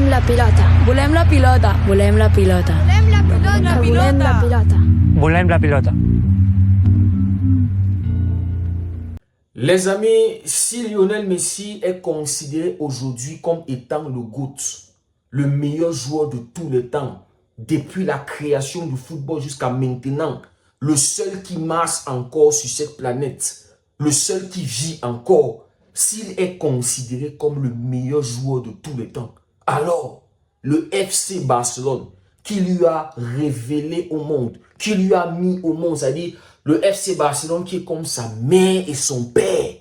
Volem la pilota. Volem la pilota. Volem la pilota. Volem la pilota. Volem la pilota. Volem la pilota. Les amis, si Lionel Messi est considéré aujourd'hui comme étant le GOAT, le meilleur joueur de tous les temps, depuis la création du football jusqu'à maintenant, le seul qui marche encore sur cette planète, le seul qui vit encore, s'il est considéré comme le meilleur joueur de tous les temps, alors le FC Barcelone, qui lui a révélé au monde, qui lui a mis au monde, c'est-à-dire le FC Barcelone qui est comme sa mère et son père,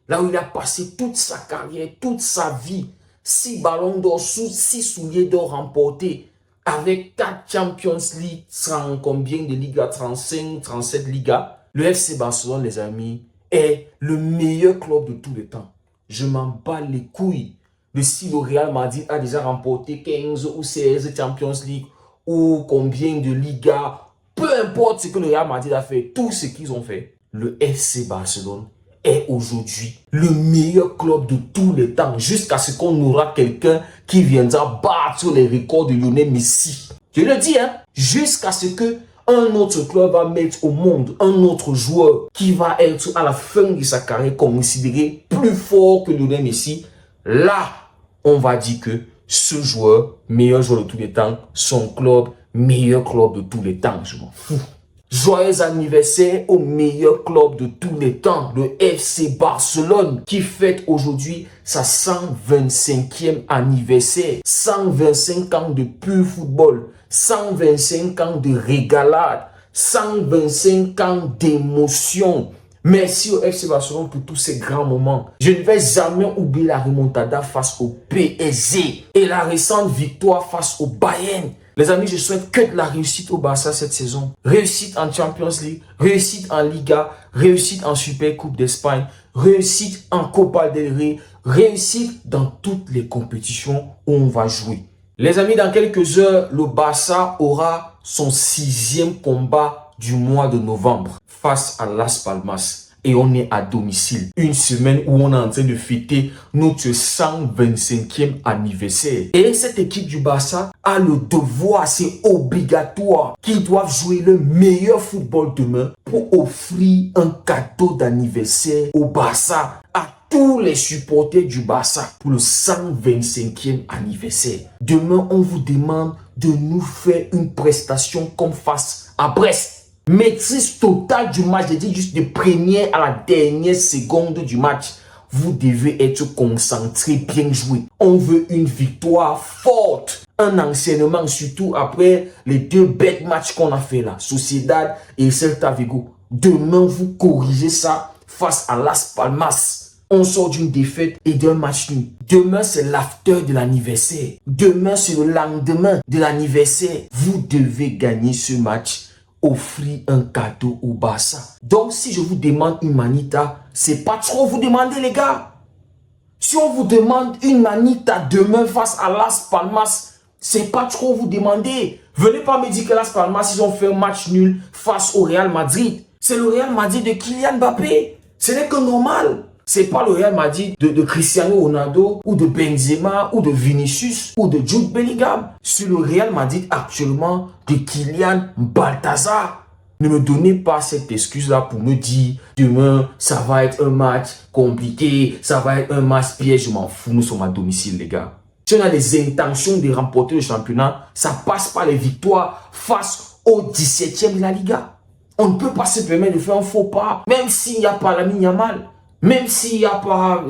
là où il a passé toute sa carrière, toute sa vie, 6 ballons d'or, 6 souliers d'or remportés, avec 4 Champions League, 30 combien de Liga, 35, 37 Liga. Le FC Barcelone, les amis, est le meilleur club de tous les temps. Je m'en bats les couilles de si le Real Madrid a déjà remporté 15 ou 16 Champions League ou combien de Liga. Peu importe ce que le Real Madrid a fait, tout ce qu'ils ont fait, le FC Barcelone est aujourd'hui le meilleur club de tous les temps, jusqu'à ce qu'on aura quelqu'un qui viendra battre les records de Lionel Messi. Je le dis, hein, jusqu'à ce que un autre club va mettre au monde un autre joueur qui va être à la fin de sa carrière considéré plus fort que Lionel Messi. Là, on va dire que ce joueur, meilleur joueur de tous les temps, son club, meilleur club de tous les temps, je m'en fous. Joyeux anniversaire au meilleur club de tous les temps, le FC Barcelone, qui fête aujourd'hui sa 125e anniversaire. 125 ans de pur football, 125 ans de régalade, 125 ans d'émotion. Merci au FC Barcelone pour tous ces grands moments. Je ne vais jamais oublier la remontada face au PSG et la récente victoire face au Bayern. Les amis, je souhaite que de la réussite au Barça cette saison. Réussite en Champions League, réussite en Liga, réussite en Super Coupe d'Espagne, réussite en Copa del Rey, réussite dans toutes les compétitions où on va jouer. Les amis, dans quelques heures, le Barça aura son 6e combat du mois de novembre face à Las Palmas. Et on est à domicile. Une semaine où on est en train de fêter notre 125e anniversaire. Et cette équipe du Barça a le devoir, c'est obligatoire, qu'ils doivent jouer le meilleur football demain pour offrir un cadeau d'anniversaire au Barça, à tous les supporters du Barça pour le 125e anniversaire. Demain, on vous demande de nous faire une prestation comme face à Brest. Maîtrise totale du match, j'ai dit juste de première à la dernière seconde du match. Vous devez être concentré, bien joué. On veut une victoire forte, un enseignement, surtout après les 2 bêtes matchs qu'on a fait là, Sociedad et Celta Vigo. Demain, vous corrigez ça face à Las Palmas. On sort d'une défaite et d'un match nul. Demain, c'est l'after de l'anniversaire. Demain, c'est le lendemain de l'anniversaire. Vous devez gagner ce match. Offrir un cadeau au Barça. Donc, si je vous demande une manita, c'est pas trop vous demander, les gars. Si on vous demande une manita demain face à Las Palmas, c'est pas trop vous demander. Venez pas me dire que Las Palmas, ils ont fait un match nul face au Real Madrid. C'est le Real Madrid de Kylian Mbappé. Ce n'est que normal. C'est pas le Real Madrid de Cristiano Ronaldo ou de Benzema ou de Vinicius ou de Jude Bellingham. C'est le Real Madrid actuellement de Kylian Balthazar. Ne me donnez pas cette excuse-là pour me dire demain, ça va être un match compliqué, ça va être un match piège. Je m'en fous, nous sommes à domicile, les gars. Si on a des intentions de remporter le championnat, ça passe par les victoires face au 17e de la Liga. On ne peut pas se permettre de faire un faux pas, même s'il n'y a pas Lamine Yamal. Même s'il n'y a pas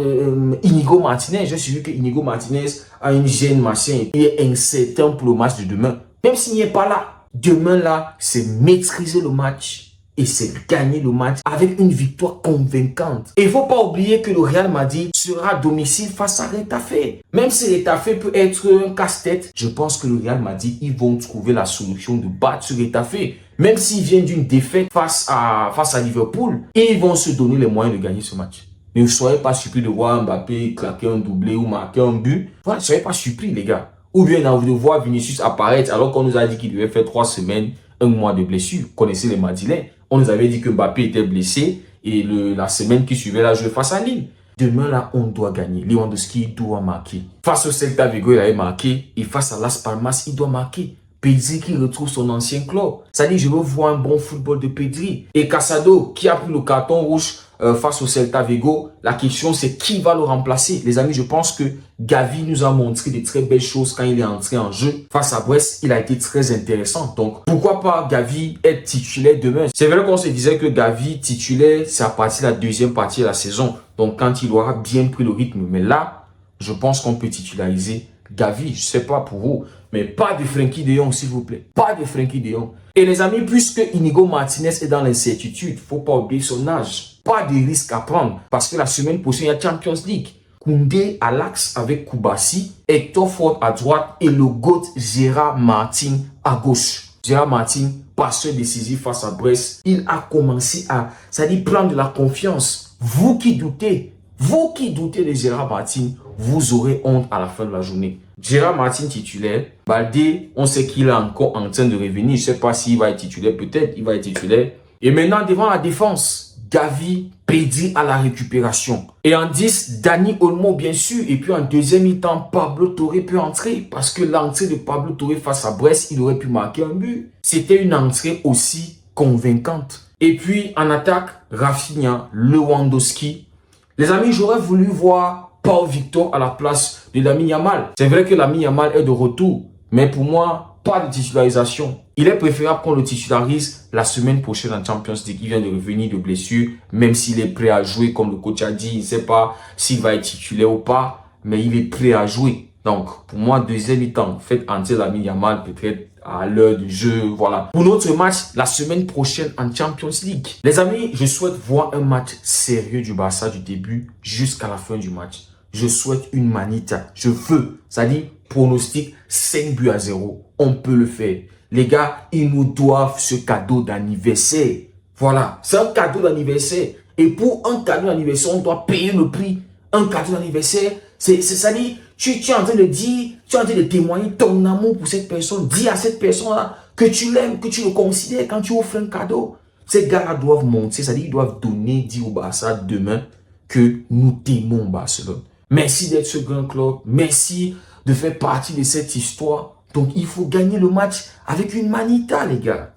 Inigo Martinez, je suis sûr que Inigo Martinez a une gêne machin, il est incertain pour le match de demain. Même s'il n'est pas là, demain là, c'est maîtriser le match et c'est gagner le match avec une victoire convaincante. Et il ne faut pas oublier que le Real Madrid sera à domicile face à Retafe. Même si Retafe peut être un casse-tête, je pense que le Real Madrid, ils vont trouver la solution de battre Retafe. Même s'ils viennent d'une défaite face à Liverpool, ils vont se donner les moyens de gagner ce match. Ne soyez pas surpris de voir Mbappé claquer un doublé ou marquer un but. Voilà, ne soyez pas surpris, les gars. Ou bien de voir Vinicius apparaître alors qu'on nous a dit qu'il devait faire 3 semaines, 1 mois de blessure. Vous connaissez les Madrilènes. On nous avait dit que Mbappé était blessé et la semaine qui suivait, là, jouait face à Lille. Demain, là, on doit gagner. Lewandowski doit marquer. Face au Celta Vigo, il avait marqué. Et face à Las Palmas, il doit marquer. Pedri qui retrouve son ancien club. Ça dit, je veux voir un bon football de Pedri. Et Casado, qui a pris le carton rouge face au Celta Vigo, la question c'est qui va le remplacer. Les amis, je pense que Gavi nous a montré de très belles choses quand il est entré en jeu. Face à Brest, il a été très intéressant. Donc, pourquoi pas Gavi être titulaire demain? C'est vrai qu'on se disait que Gavi titulaire, c'est à partir de la deuxième partie de la saison. Donc, quand il aura bien pris le rythme. Mais là, je pense qu'on peut titulariser Gavi. Je ne sais pas pour vous. Mais pas de Frenkie de Jong, s'il vous plaît. Pas de Frenkie de Jong. Et les amis, puisque Inigo Martinez est dans l'incertitude, il ne faut pas oublier son âge. Pas de risque à prendre. Parce que la semaine prochaine, il y a Champions League. Koundé à l'axe avec Koubassi, Hector Ford à droite et le GOAT Gérard Martin à gauche. Gérard Martin, passeur décisif face à Brest, il a commencé à, prendre de la confiance. Vous qui doutez de Gérard Martin, vous aurez honte à la fin de la journée. Gérard Martin titulaire, Baldé, on sait qu'il est encore en train de revenir. Je ne sais pas s'il va être titulaire, peut-être il va être titulaire. Et maintenant, devant la défense, Gavi, Pedri à la récupération. Et en 10, Dani Olmo, bien sûr. Et puis en deuxième mi-temps, Pablo Torre peut entrer. Parce que l'entrée de Pablo Torre face à Brest, il aurait pu marquer un but. C'était une entrée aussi convaincante. Et puis en attaque, Rafinha, Lewandowski. Les amis, j'aurais voulu voir Paul Victor à la place de Lamine Yamal. C'est vrai que Lamine Yamal est de retour. Mais pour moi, pas de titularisation. Il est préférable qu'on le titularise la semaine prochaine en Champions League. Il vient de revenir de blessure, même s'il est prêt à jouer, comme le coach a dit. Il ne sait pas s'il va être titulaire ou pas, mais il est prêt à jouer. Donc, pour moi, deuxième mi-temps, faites entrer Lamine Yamal peut-être à l'heure du jeu, voilà. Pour notre match, la semaine prochaine en Champions League. Les amis, je souhaite voir un match sérieux du Barça du début jusqu'à la fin du match. Je souhaite une manita. Je veux, c'est-à-dire pronostic 5-0. On peut le faire. Les gars, ils nous doivent ce cadeau d'anniversaire. Voilà, c'est un cadeau d'anniversaire. Et pour un cadeau d'anniversaire, on doit payer le prix. Un cadeau d'anniversaire, c'est-à-dire, tu es en train de dire, tu es en train de témoigner ton amour pour cette personne. Dis à cette personne-là que tu l'aimes, que tu le considères quand tu offres un cadeau. Ces gars-là doivent monter, c'est-à-dire, ils doivent donner, dire au Barça demain que nous t'aimons Barcelone. Merci d'être ce grand club. Merci de faire partie de cette histoire. Donc, il faut gagner le match avec une manita, les gars.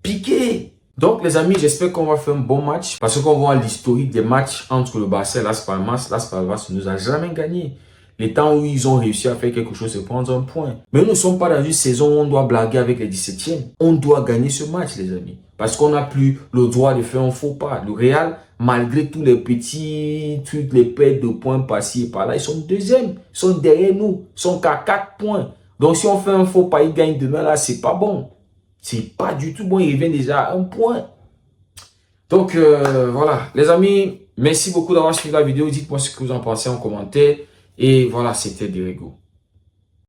Piqué. Donc, les amis, j'espère qu'on va faire un bon match. Parce qu'on voit l'historique des matchs entre le Barça et Las Palmas. Las Palmas ne nous a jamais gagné. Les temps où ils ont réussi à faire quelque chose, c'est prendre un point. Mais nous ne sommes pas dans une saison où on doit blaguer avec les 17e. On doit gagner ce match, les amis. Parce qu'on n'a plus le droit de faire un faux pas. Le Real, malgré tous les petits trucs, les pertes de points par-ci et par-là, ils sont deuxième. Ils sont derrière nous. Ils sont qu'à 4 points. Donc, si on fait un faux pas, ils gagnent demain, là, c'est pas bon. C'est pas du tout bon. Ils reviennent déjà à 1 point. Donc, voilà. Les amis, merci beaucoup d'avoir suivi la vidéo. Dites-moi ce que vous en pensez en commentaire. Et voilà, c'était Derego.